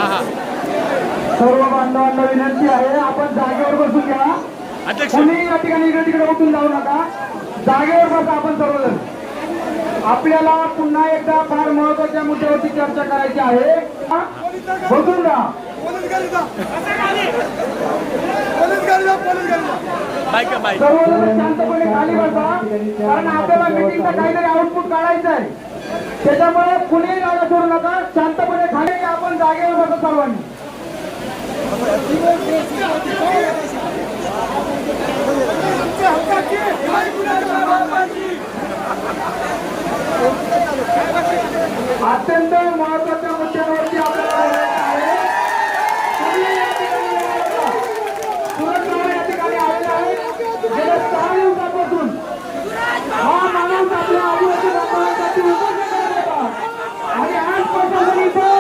सर्व बांधवांना विनंती आहे, आपण जागेवर बसून घ्या. कोणी या ठिकाणी इकडे तिकडे उठून जाऊ नका. जागेवर बसा आपण सर्वजण. आपल्याला पुन्हा एकदा फार महत्वाच्या मुद्द्यावरती चर्चा करायची आहे. बसून राहा. सर्वजण शांतपणे खाली बसा, कारण आपल्याला मीटिंगचा काहीतरी आउटपुट काढायचं आहे. त्याच्यामुळे कुणीही जागा सोडू नका. शांतपणे खाली आपण जागेवर बसा सर्वांनी. अत्यंत महत्वाच्या मुद्द्यावरती आपल्याला आहे. या ठिकाणी आलेला आहे. गेल्या 6 दिवसापासून हा माणूस आपल्या आदिवासी बांधवांसाठी उपोषण करत होता आणि आजपासून इथं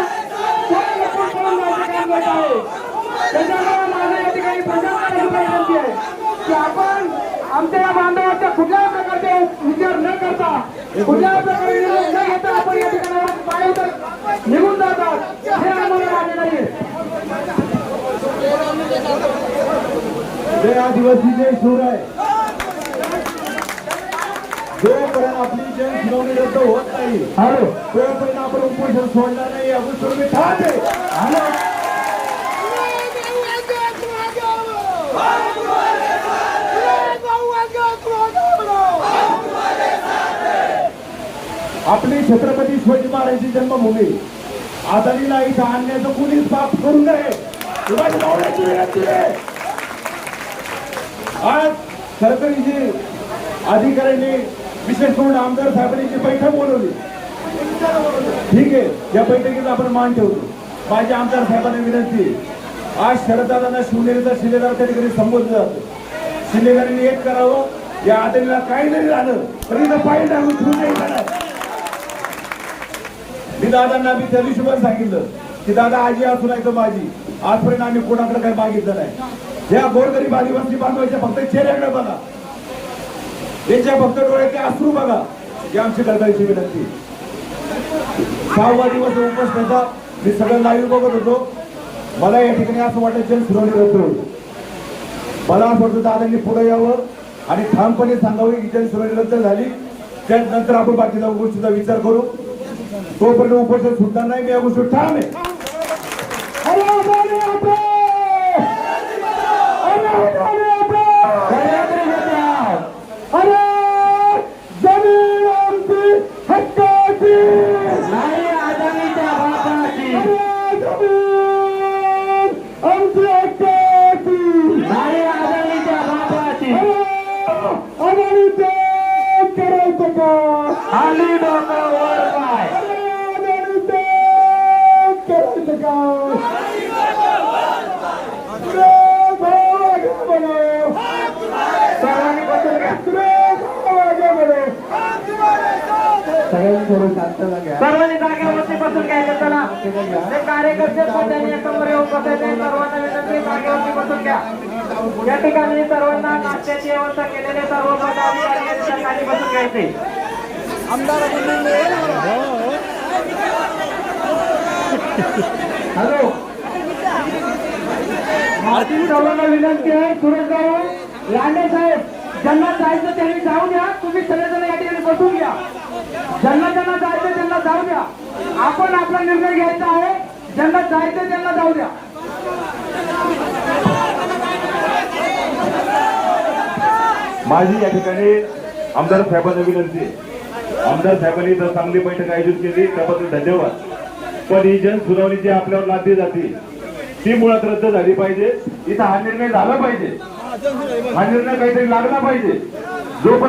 काम करत आहे. त्याच्यामुळे माझ्या या ठिकाणी प्रशासनाला विनंती आहे की आपण आमच्या या बांधवांच्या कुठल्याही प्रकारचे विचार न करता, कुठल्याही प्रकारे निर्णय न घेता आपण या ठिकाणावर पाय निघून जातात, हे आम्हाला मान्य नाही. जय आदिवासी जय शिवराय. जोपर्यंत आपली जनसुनावणी रद्द होत नाही तोपर्यंत आपण उपोषण सोडणार नाही. आपण तुम्ही ठाम आहे. आपली छत्रपती शिवाजी महाराजांची जन्मभूमी आदानीला इथं आणण्याचं कुणीच पाप करू नये. आज सरकारी जी अधिकाऱ्यांनी विशेष करून आमदार साहेबांनी जी बैठक बोलवली, ठीक आहे, या बैठकीत आपण मान ठेवतो. माझ्या आमदार साहेबांना विनंती, आज शरददादांना शिवनेरीचा शिलेदार त्या ठिकाणी संबोधलं जातं. शिलेदारांनी एक करावं, या आदानीला काही जरी झालं तरी इथं पाय टाकून ठेवू नये. मी दादांना मी त्या दिवशी पण सांगितलं की दादा आजी असू नाही तर माझी, आजपर्यंत आम्ही कोणाकडे काही मागितलं नाही. या गोरगरीब आदिवासी बांधवाच्या फक्त चेहऱ्याकडे बघा, त्यांच्या फक्त डोळ्यातले अश्रू बघा, ही आमची कळकळीची विनंती. 6वा दिवस उपोषणाचा मी सगळं लाईव्ह बघत होतो. मला या ठिकाणी असं वाटतं जनसुनावणी रद्द होईल. मला असं वाटतं दादांनी पुढे यावं आणि ठामपणे सांगावं की जनसुनावणी रद्द झाली, त्यानंतर आपण बाकीच्या गोष्टीचा विचार करू. तोपर्यंत उपोषण सुटणार नाही. मी या गोष्टी ठाम आहे. जमीन आमची हक्काची नाही, अदानीच्या बापाची. जमीन आमची हक्काची नाही, अदानीच्या बापाची. अदानीचे करायचं का? खाली डोकं वर पाय. अदानीचे करायचं का? सर्वांनी जागेवरती बसून घ्यायचं. चला, ते कार्यकर्ते त्यांनी एकत्र येऊन बसायचे. सर्वांना विनंती, जागेवरती बसून घ्या. या ठिकाणी सर्वांना नाश्त्याची व्यवस्था केलेले सर्व पदाधिकारी खाली बसून घ्यायचे. हॅलो, सर्वांना विनंती आहे, सुरेश भाऊ, लांडे साहेब, ज्यांना जायचं त्यांनी जाऊ द्या. तुम्ही सगळेजण या ठिकाणी बसून घ्या. ज्यांना ज्यांना जायचं त्यांना जाऊ द्या. आपण आपला निर्णय घ्यायचा आहे. ज्यांना जायचं त्यांना जाऊ द्या. माझी या ठिकाणी आमदार साहेबांना विनंती. आमदार साहेबांनी जर चांगली बैठक आयोजित केली त्याबद्दल धन्यवाद. पण ही जनसुनावणी जी आपल्यावर लादली जाते ती मुळात रद्द झाली पाहिजे. इथं हा निर्णय झाला पाहिजे, हा निर्णय काहीतरी लागला पाहिजे. जो पण